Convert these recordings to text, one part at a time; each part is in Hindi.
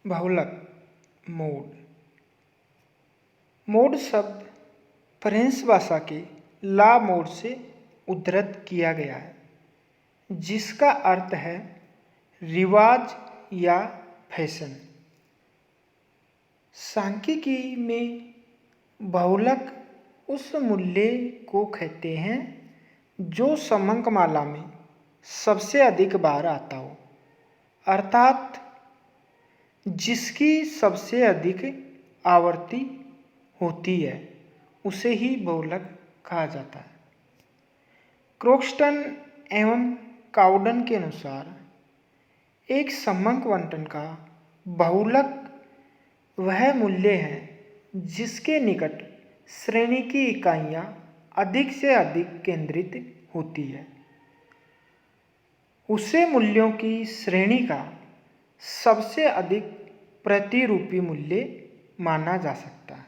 बहुलक मोड। मोड शब्द फ्रेंच भाषा के ला मोड से उद्धृत किया गया है, जिसका अर्थ है रिवाज या फैशन। सांख्यिकी में बहुलक उस मूल्य को कहते हैं जो समंकमाला में सबसे अधिक बार आता हो, अर्थात जिसकी सबसे अधिक आवृत्ति होती है उसे ही बहुलक कहा जाता है। क्रोक्सटन एवं काउडन के अनुसार एक समंक आवंटन का बहुलक वह मूल्य है जिसके निकट श्रेणी की इकाइयाँ अधिक से अधिक केंद्रित होती है। उसे मूल्यों की श्रेणी का सबसे अधिक प्रतिरूपी मूल्य माना जा सकता है।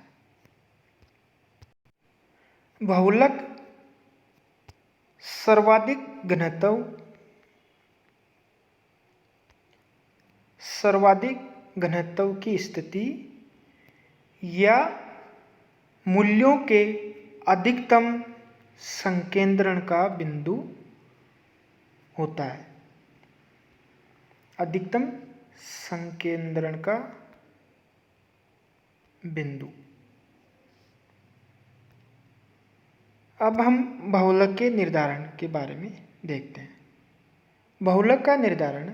बहुलक सर्वाधिक घनत्व की स्थिति या मूल्यों के अधिकतम संकेंद्रण का बिंदु होता है। अधिकतम संकेंद्रण का बिंदु। अब हम बहुलक के निर्धारण के बारे में देखते हैं। बहुलक का निर्धारण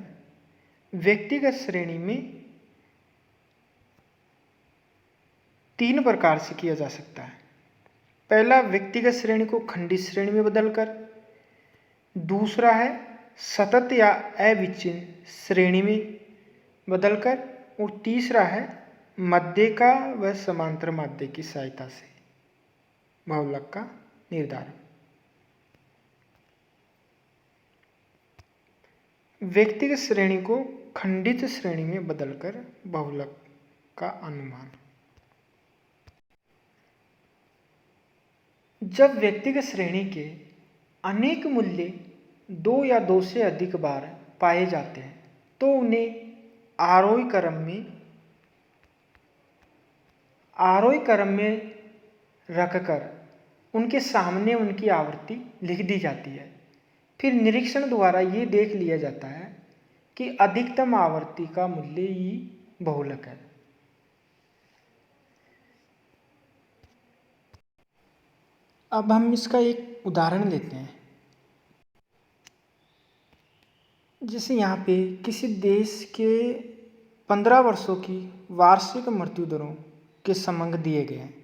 व्यक्तिगत श्रेणी में 3 प्रकार से किया जा सकता है। पहला, व्यक्तिगत श्रेणी को खंडित श्रेणी में बदलकर। दूसरा है सतत या अविच्छिन्न श्रेणी में बदलकर। और तीसरा है मध्यिका व समांतर माध्य की सहायता से बहुलक का निर्धारण। व्यक्तिगत श्रेणी को खंडित श्रेणी में बदलकर बहुलक का अनुमान। जब व्यक्तिगत श्रेणी के अनेक मूल्य 2 या 2 से अधिक बार पाए जाते हैं तो उन्हें आरोही क्रम में रखकर उनके सामने उनकी आवृत्ति लिख दी जाती है। फिर निरीक्षण द्वारा ये देख लिया जाता है कि अधिकतम आवृत्ति का मूल्य ही बहुलक है। अब हम इसका एक उदाहरण लेते हैं। जैसे यहाँ पे किसी देश के 15 वर्षों की वार्षिक मृत्यु दरों के समंक दिए गए हैं।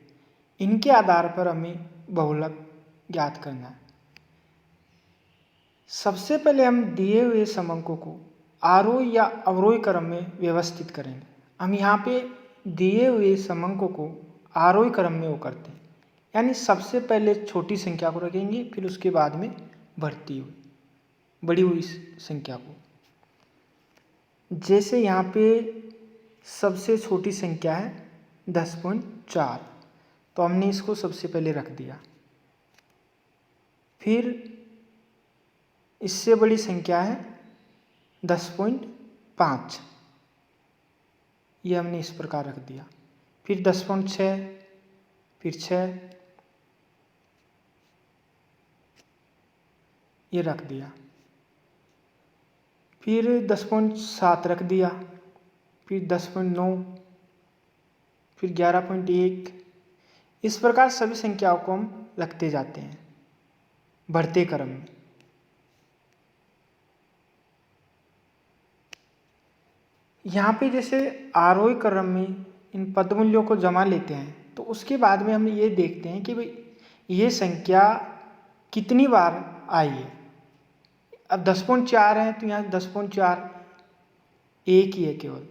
इनके आधार पर हमें बहुलक ज्ञात करना है। सबसे पहले हम दिए हुए समंकों को आरोही या अवरोही क्रम में व्यवस्थित करेंगे। हम यहाँ पे दिए हुए समंकों को आरोही क्रम में वो करते हैं, यानी सबसे पहले छोटी संख्या को रखेंगे, फिर उसके बाद में बढ़ी हुई संख्या को। जैसे यहाँ पे सबसे छोटी संख्या है 10.4, तो हमने इसको सबसे पहले रख दिया। फिर इससे बड़ी संख्या है 10.5, ये हमने इस प्रकार रख दिया। फिर 10.6, फिर 6, ये रख दिया। फिर 10.7 रख दिया, फिर 10.9, फिर 11.1। इस प्रकार सभी संख्याओं को हम रखते जाते हैं बढ़ते क्रम में। यहाँ पे जैसे आरोही क्रम में इन पदमूल्यों को जमा लेते हैं तो उसके बाद में हम ये देखते हैं कि भाई ये संख्या कितनी बार आई है। अब 10.4 है तो यहाँ 10.4 एक ही है केवल,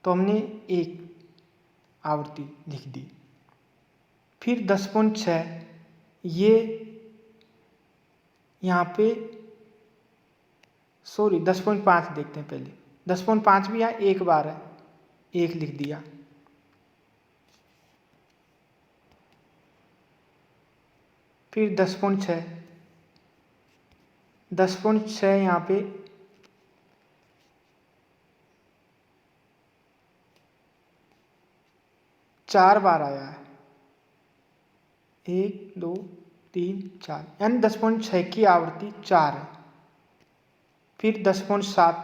तो हमने एक आवृत्ति लिख दी। फिर 10.6 ये यहाँ पे 10.5 देखते हैं पहले। 10.5 भी यहाँ एक बार है, एक लिख दिया। फिर 10.6, 10.6 यहाँ पे 4 बार आया है, 1 2 3 4, यानी 10.6 की आवृत्ति 4 है। फिर 10.7,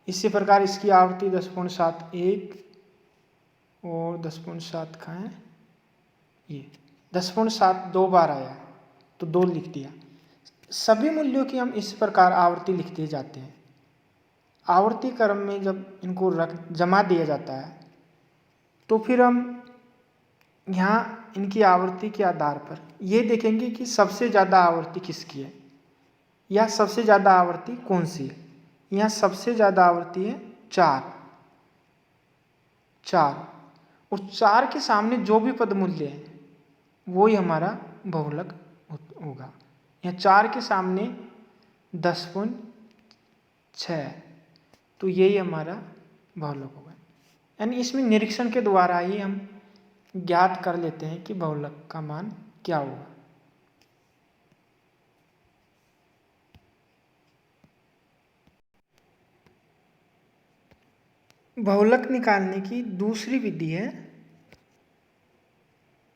इसी प्रकार इसकी आवृत्ति 10.7 1 और 10.7 कहाँ है, ये 10.7 2 बार आया है, तो 2 लिख दिया। सभी मूल्यों की हम इस प्रकार आवृत्ति लिखते जाते हैं। आवर्ती क्रम में जब इनको जमा दिया जाता है तो फिर हम यहाँ इनकी आवृत्ति के आधार पर ये देखेंगे कि सबसे ज़्यादा आवृत्ति किसकी है या सबसे ज़्यादा आवृत्ति कौन सी है। यहाँ सबसे ज़्यादा आवृत्ति है 4 और 4 के सामने जो भी पद मूल्य है वो ही हमारा बहुलक होगा। यहाँ 4 के सामने 10.6 है, तो यही हमारा बहुलक होगा। यानी इसमें निरीक्षण के द्वारा ही हम ज्ञात कर लेते हैं कि बहुलक का मान क्या होगा। बहुलक निकालने की दूसरी विधि है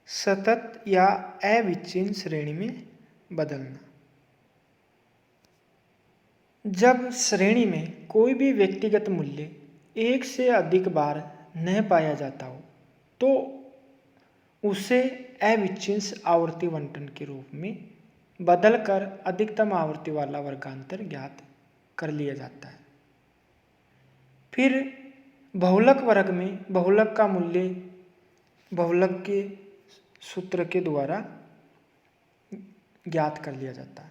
सतत या अविच्छिन्न श्रेणी में बदलना। जब श्रेणी में कोई भी व्यक्तिगत मूल्य एक से अधिक बार न पाया जाता हो तो उसे अविच्छिन्न आवर्ती बंटन के रूप में बदलकर अधिकतम आवृत्ति वाला वर्गांतर ज्ञात कर लिया जाता है। फिर बहुलक वर्ग में बहुलक का मूल्य बहुलक के सूत्र के द्वारा ज्ञात कर लिया जाता है।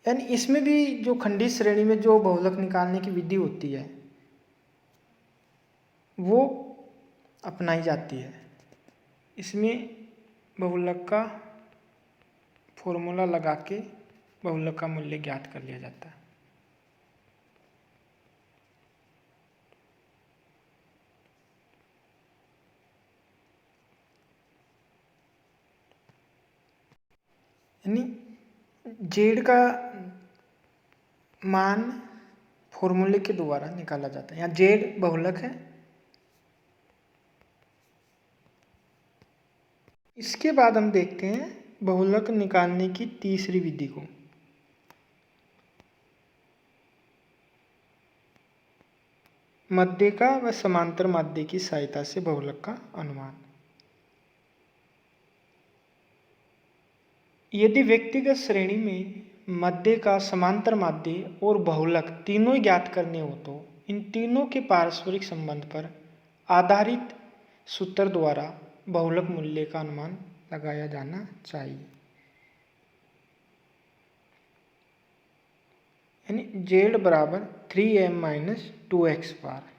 यानी इसमें भी जो खंडित श्रेणी में जो बहुलक निकालने की विधि होती है वो अपनाई जाती है। इसमें बहुलक का फॉर्मूला लगा के बहुलक का मूल्य ज्ञात कर लिया जाता है। यानी जेड का मान फॉर्मूले के द्वारा निकाला जाता है। यहाँ जेड बहुलक है। इसके बाद हम देखते हैं बहुलक निकालने की तीसरी विधि को। माध्यिका व समांतर माध्य की सहायता से बहुलक का अनुमान। यदि व्यक्तिगत श्रेणी में माध्यिका, समांतर माध्य और बहुलक तीनों ही ज्ञात करने हो तो इन तीनों के पारस्परिक संबंध पर आधारित सूत्र द्वारा बहुलक मूल्य का अनुमान लगाया जाना चाहिए। यानी z बराबर 3m - 2x बार।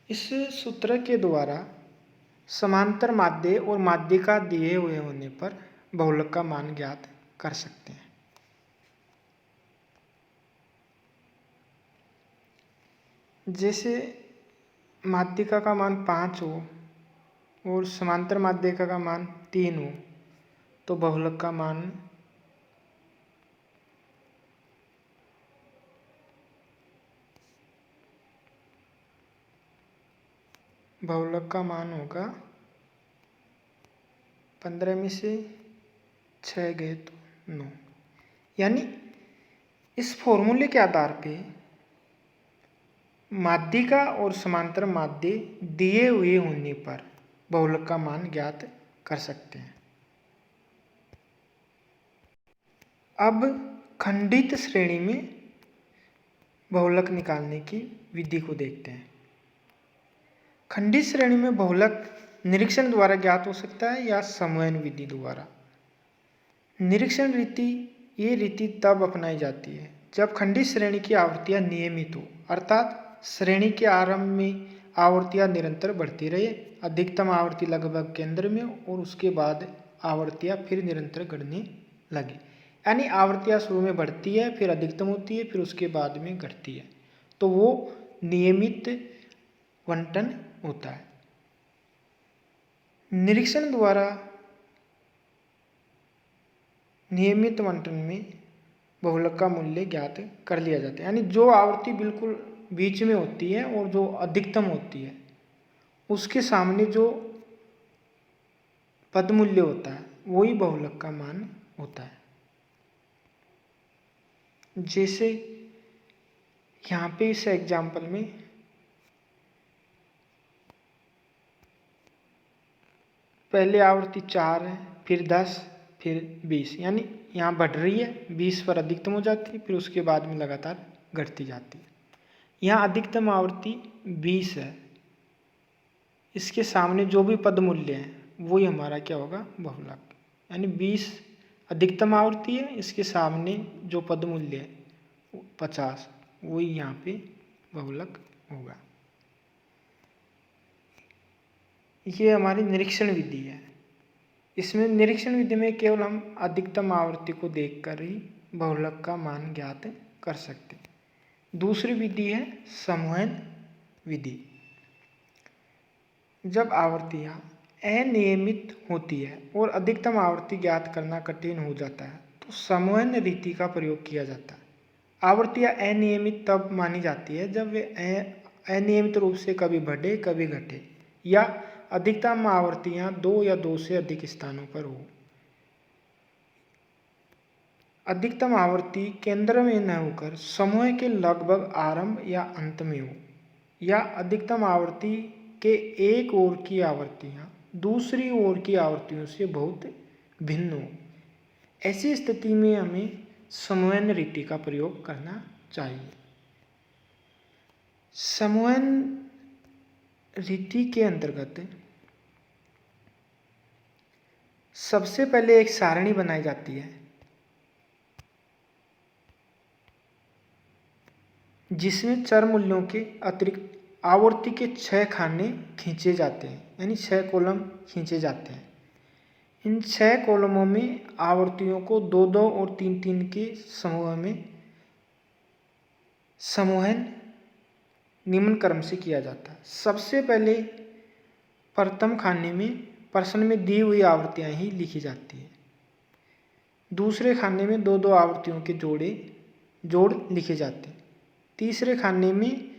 इस सूत्र के द्वारा समांतर माध्य और माध्यिका दिए हुए होने पर बहुलक का मान ज्ञात कर सकते हैं। जैसे माध्यिका का मान 5 हो और समांतर माध्यिका का मान 3 हो तो बहुलक का मान होगा 15 में से 6 गए तो 9। यानी इस फॉर्मूले के आधार पे माध्यिका और समांतर माध्य दिए हुए होने पर बहुलक का मान ज्ञात कर सकते हैं। अब खंडित श्रेणी में बहुलक निकालने की विधि को देखते हैं। खंडित श्रेणी में बहुलक निरीक्षण द्वारा ज्ञात हो सकता है या समन्वय विधि द्वारा। निरीक्षण रीति ये रीति तब अपनाई जाती है जब खंडित श्रेणी की आवृत्तियां नियमित हो, अर्थात श्रेणी के आरंभ में आवृत्तियां निरंतर बढ़ती रहे, अधिकतम आवृत्ति लगभग केंद्र में और उसके बाद आवृत्तियां फिर निरंतर घटने लगे। यानी आवृत्तियां शुरू में बढ़ती है, फिर अधिकतम होती है, फिर उसके बाद में घटती है, तो वो नियमित बंटन होता है। निरीक्षण द्वारा नियमित बंटन में बहुलक का मूल्य ज्ञात कर लिया जाता है। यानी जो आवर्ती बिल्कुल बीच में होती है और जो अधिकतम होती है उसके सामने जो पद मूल्य होता है वही बहुलक का मान होता है। जैसे यहाँ पे इस एग्जाम्पल में पहले आवर्ती 4 है, फिर 10, फिर 20, यानी यहाँ बढ़ रही है, 20 पर अधिकतम हो जाती है, फिर उसके बाद में लगातार घटती जाती है। यहाँ अधिकतम आवर्ती 20 है, इसके सामने जो भी पद मूल्य है वही हमारा क्या होगा, बहुलक। यानी 20 अधिकतम आवर्ती है, इसके सामने जो पद मूल्य है 50, वही यहाँ पे बहुलक होगा। ये हमारी निरीक्षण विधि है। इसमें निरीक्षण विधि में केवल हम अधिकतम आवर्ती को देखकर ही बहुलक का मान ज्ञात कर सकते हैं। दूसरी विधि है समूहन विधि। जब आवर्तियाँ अनियमित होती है और अधिकतम आवर्ती ज्ञात करना कठिन हो जाता है तो समूहन रीति का प्रयोग किया जाता है। आवर्तियाँ अनियमित तब मानी जाती है जब वे अनियमित रूप से कभी बढ़े कभी घटे, या अधिकतम आवर्तियाँ 2 या 2 से अधिक स्थानों पर हो। अधिकतम आवर्ती केंद्र में न होकर समूह के लगभग आरंभ या अंत में हो, या अधिकतम आवर्ती के एक ओर की आवर्तियाँ दूसरी ओर की आवर्तियों से बहुत भिन्न हो। ऐसी स्थिति में हमें समूहन रीति का प्रयोग करना चाहिए। समूहन रीति के अंतर्गत सबसे पहले एक सारणी बनाई जाती है जिसमें चर मूल्यों के अतिरिक्त आवर्ती के 6 खाने खींचे जाते हैं, यानी 6 कॉलम खींचे जाते हैं। इन 6 कॉलमों में आवर्तियों को 2-2 और 3-3 के समूह में समूहन निम्न क्रम से किया जाता है। सबसे पहले प्रथम खाने में प्रश्न में दी हुई आवर्तियाँ ही लिखी जाती है। दूसरे खाने में 2-2 आवर्तियों के जोड़ लिखे जाते हैं। तीसरे खाने में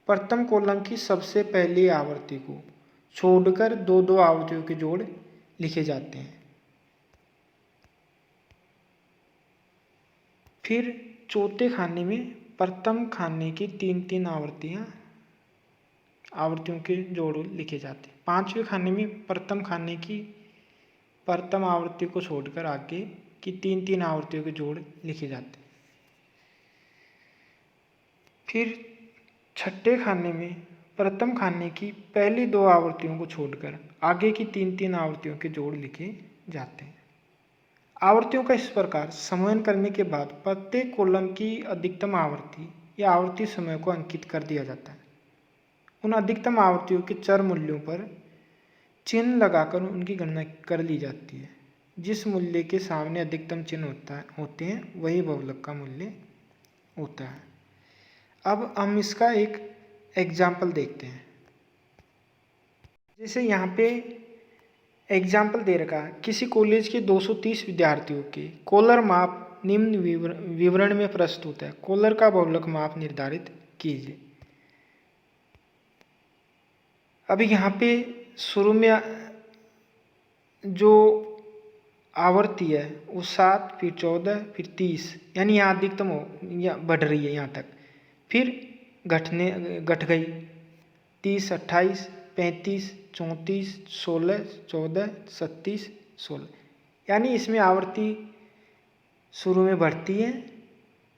प्रथम कॉलम की सबसे पहली आवर्ती को छोड़कर 2-2 आवर्तियों के जोड़ लिखे जाते हैं। फिर चौथे खाने में प्रथम खाने की 3-3 आवर्तियों के जोड़ लिखे जाते हैं। पांचवें खाने में प्रथम खाने की प्रथम आवर्ती को छोड़कर आगे की 3-3 आवर्तियों के जोड़ लिखे जाते हैं। फिर छठे खाने में प्रथम खाने की पहली 2 आवर्तियों को छोड़कर आगे की 3-3 आवर्तियों के जोड़ लिखे जाते हैं। आवर्तियों का इस प्रकार समूहन करने के बाद प्रत्येक कॉलम की अधिकतम आवर्ती या आवर्ती समय को अंकित कर दिया जाता है। उन अधिकतम आवर्तियों के चर मूल्यों पर चिन्ह लगाकर उनकी गणना कर ली जाती है। जिस मूल्य के सामने अधिकतम चिन्ह होते हैं वही बहुलक का मूल्य होता है। अब हम इसका एक एग्जाम्पल देखते हैं। जैसे यहाँ पे एग्जाम्पल दे रखा है, किसी कॉलेज के 230 विद्यार्थियों के कॉलर माप निम्न विवरण में प्रस्तुत है। कॉलर का बहुलक माप निर्धारित कीजिए। अभी यहाँ पे शुरू में जो आवर्ती है वो 7, फिर 14, फिर 30, यानी यहाँ अधिकतम हो या बढ़ रही है यहाँ तक, फिर घट गई 30, 28, 35, 34, 16, 14, 37, 16, यानी इसमें आवर्ती शुरू में बढ़ती है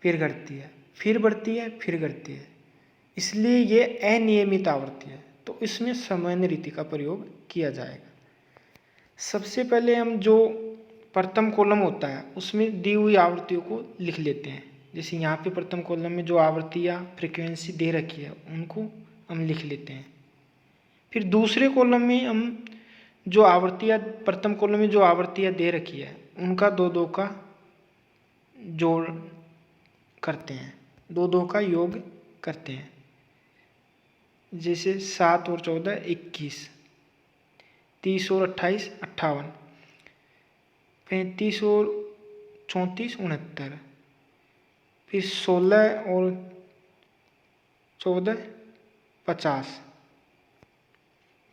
फिर घटती है, फिर बढ़ती है फिर घटती है, इसलिए ये अनियमित आवर्ती है। तो इसमें समूहन रीति का प्रयोग किया जाएगा। सबसे पहले हम जो प्रथम कॉलम होता है उसमें दी हुई आवृत्तियों को लिख लेते हैं। जैसे यहाँ पे प्रथम कॉलम में जो आवृत्ति या फ्रीक्वेंसी दे रखी है उनको हम लिख लेते हैं। फिर दूसरे कॉलम में हम जो आवृत्तियाँ प्रथम कॉलम में जो आवृत्तियाँ दे रखी है उनका 2-2 का जोड़ करते हैं, 2-2 का योग करते हैं। जैसे 7 और 14 21, 30 और 28 58, 35 और 34 69, फिर 16 और 14 50,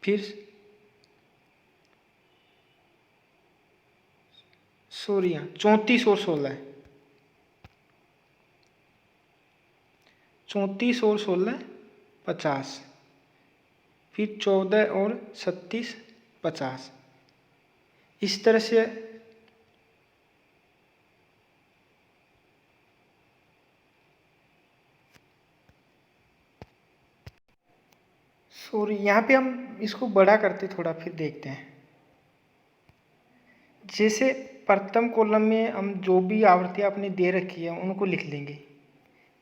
फिर सॉरी 34 और 16, 34 और 16 50, फिर 14 और 36 50। इस तरह से सॉरी यहाँ पे हम इसको बड़ा करते थोड़ा, फिर देखते हैं। जैसे प्रथम कॉलम में हम जो भी आवृत्तियाँ अपनी दे रखी है उनको लिख लेंगे।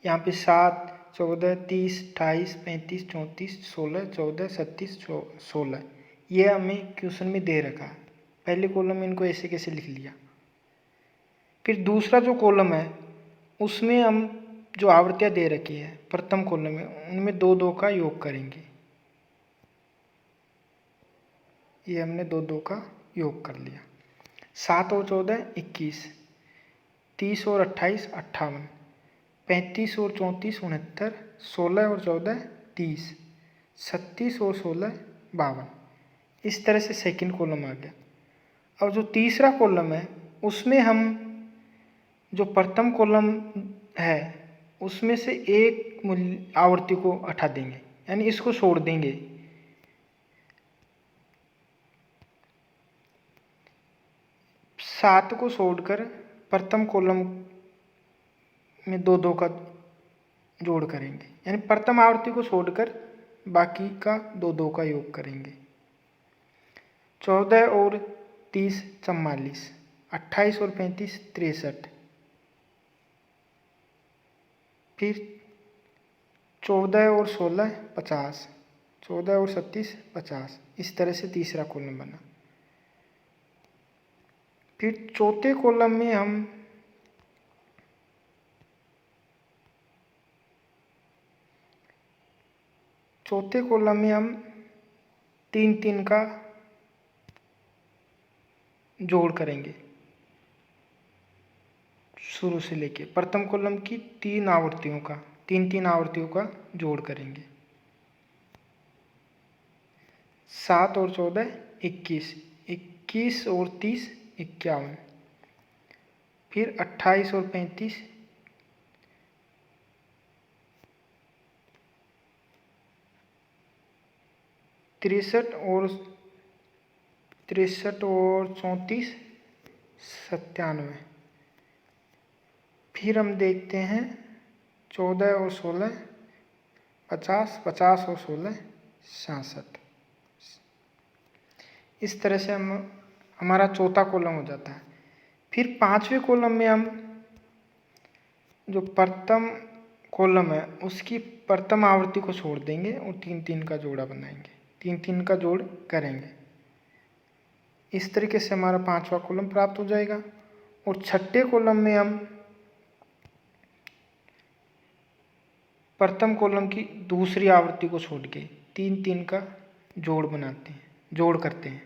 यहाँ पे 7, 14, 30, 28, 35, 34, 16, 14, 37, 16 ये हमें क्वेश्चन में दे रखा है। पहले कॉलम में इनको ऐसे कैसे लिख लिया। फिर दूसरा जो कॉलम है उसमें हम जो आवृत्तियाँ दे रखी है प्रथम कॉलम में, उनमें 2 का योग करेंगे। ये हमने 2 का योग कर लिया। 7 और 14 21, 30 और 28 58, 35 और 34 69, 16 और 14 30, 36 और 16 52। इस तरह से सेकंड कॉलम आ गया। और जो तीसरा कॉलम है उसमें हम जो प्रथम कॉलम है उसमें से एक आवृत्ति को हटा देंगे, यानी इसको छोड़ देंगे। सात को छोड़कर प्रथम कॉलम में 2 का जोड़ करेंगे, यानी प्रथम आवृत्ति को छोड़कर बाकी का 2 का योग करेंगे। 14 और 30 44, 28 और 35 63, फिर 14 और 16 50, 14 और 37 50। इस तरह से तीसरा कॉलम बना। फिर चौथे कॉलम में हम चौथे कॉलम में हम 3 का जोड़ करेंगे। शुरू से लेके प्रथम कॉलम की 3 आवृत्तियों का 3 आवृत्तियों का जोड़ करेंगे। 7 और 14 21, 21 और 30 51, फिर 28 और 35 63 और 34 97। फिर हम देखते हैं 14 और 16 50, 50 और 16 66। इस तरह से हमारा चौथा कॉलम हो जाता है। फिर पांचवें कॉलम में हम जो प्रथम कॉलम है उसकी प्रथम आवृत्ति को छोड़ देंगे और 3 का जोड़ा बनाएंगे, 3 का जोड़ करेंगे। इस तरीके से हमारा पांचवा कॉलम प्राप्त हो जाएगा। और छठे कॉलम में हम प्रथम कॉलम की दूसरी आवृत्ति को छोड़ के 3 का जोड़ बनाते हैं, जोड़ करते हैं,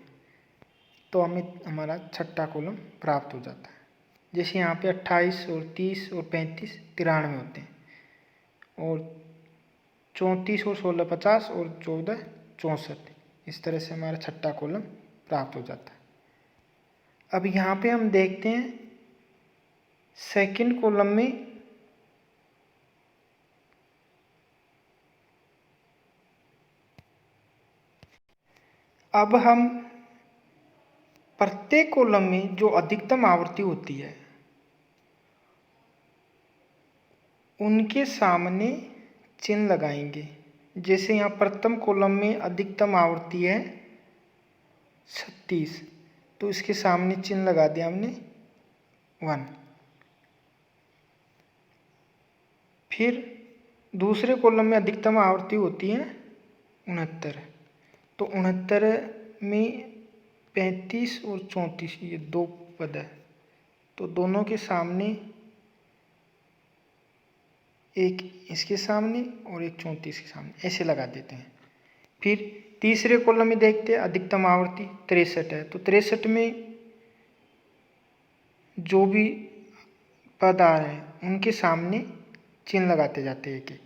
तो हमें हमारा छठा कॉलम प्राप्त हो जाता है। जैसे यहाँ पे 28 और 30 और 35 93 होते हैं, और 34 और 16 50 और 14 64। इस तरह से हमारा छठा कॉलम प्राप्त हो जाता है। अब यहाँ पे हम देखते हैं सेकंड कॉलम में अब हम प्रत्येक कॉलम में जो अधिकतम आवृत्ति होती है उनके सामने चिन्ह लगाएंगे। जैसे यहाँ प्रथम कॉलम में अधिकतम आवृत्ति है 36, तो इसके सामने चिन्ह लगा दिया हमने 1। फिर दूसरे कॉलम में अधिकतम आवृत्ति होती है 69, तो 69 में 35 और 34 ये 2 पद है, तो दोनों के सामने एक इसके सामने और एक 34 के सामने ऐसे लगा देते हैं। फिर तीसरे कॉलम में देखते हैं अधिकतम आवृत्ति 63 है, तो 63 में जो भी पद आ रहे हैं उनके सामने चिन्ह लगाते जाते हैं एक एक।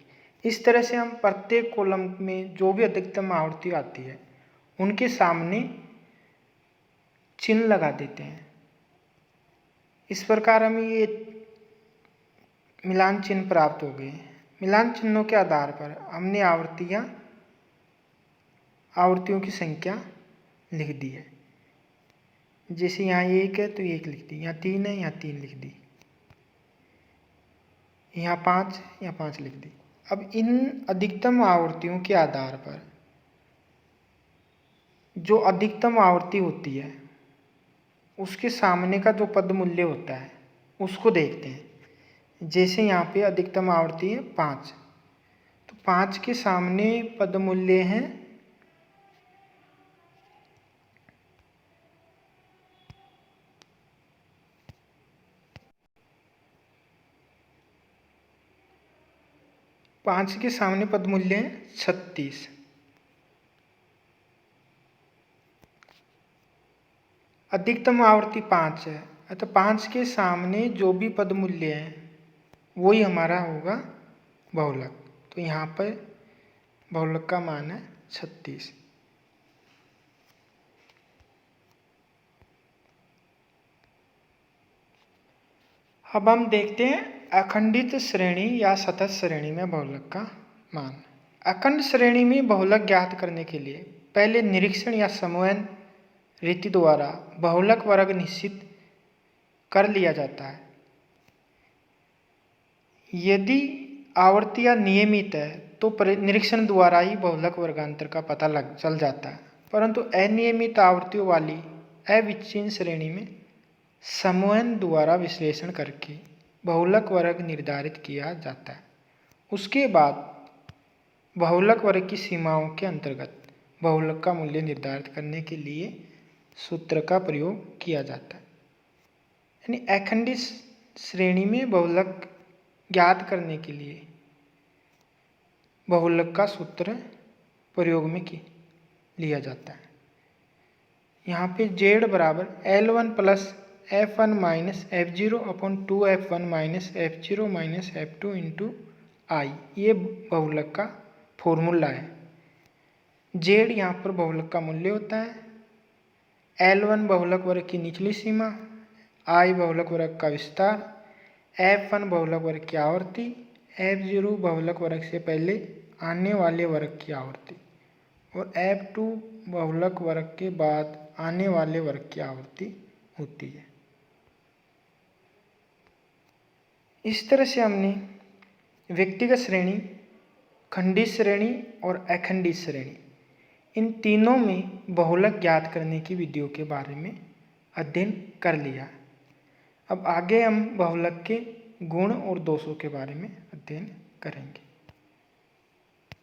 इस तरह से हम प्रत्येक कॉलम में जो भी अधिकतम आवर्ती आती है उनके सामने चिन्ह लगा देते हैं। इस प्रकार हमें ये मिलान चिन्ह प्राप्त हो गए। मिलान चिन्हों के आधार पर हमने आवर्तियों की संख्या लिख दी है। जैसे यहाँ 1 है तो 1 लिख दी, यहाँ 3 है यहाँ 3 लिख दी, यहाँ 5 यहाँ 5 लिख दी। अब इन अधिकतम आवर्तियों के आधार पर जो अधिकतम आवर्ती होती है उसके सामने का जो पद मूल्य होता है उसको देखते हैं। जैसे यहाँ पे अधिकतम आवर्ती है 5, तो 5 के सामने पद मूल्य है 36। अधिकतम आवर्ती 5 है तो 5 के सामने जो भी पद मूल्य है वही हमारा होगा बहुलक। तो यहाँ पर बहुलक का मान है 36। अब हम देखते हैं अखंडित श्रेणी या सतत श्रेणी में बहुलक का मान। अखंड श्रेणी में बहुलक ज्ञात करने के लिए पहले निरीक्षण या समूहन रीति द्वारा बहुलक वर्ग निश्चित कर लिया जाता है। यदि आवर्तियाँ नियमित है तो निरीक्षण द्वारा ही बहुलक वर्गांतर का पता चल जाता है, परंतु अनियमित आवर्तियों वाली अविच्छिन्न श्रेणी में समूहन द्वारा विश्लेषण करके बहुलक वर्ग निर्धारित किया जाता है। उसके बाद बहुलक वर्ग की सीमाओं के अंतर्गत बहुलक का मूल्य निर्धारित करने के लिए सूत्र का प्रयोग किया जाता है। यानी अखंडित श्रेणी में बहुलक ज्ञात करने के लिए बहुलक का सूत्र प्रयोग में लिया जाता है। यहाँ पे z बराबर L1 plus F1 minus F0 upon 2F1 minus F0 minus F2 into I, ये बहुलक का फॉर्मूला है। z यहाँ पर बहुलक का मूल्य होता है, L1 बहुलक वर्ग की निचली सीमा, I बहुलक वर्ग का विस्तार, F1 बहुलक वर्ग की आवर्ती, F0 बहुलक वर्ग से पहले आने वाले वर्ग की आवर्ती और F2 बहुलक वर्ग के बाद आने वाले वर्ग की आवर्ती होती है। इस तरह से हमने व्यक्तिगत श्रेणी, खंडित श्रेणी और अखंडित श्रेणी, इन तीनों में बहुलक ज्ञात करने की विधियों के बारे में अध्ययन कर लिया। अब आगे हम बहुलक के गुण और दोषों के बारे में अध्ययन करेंगे।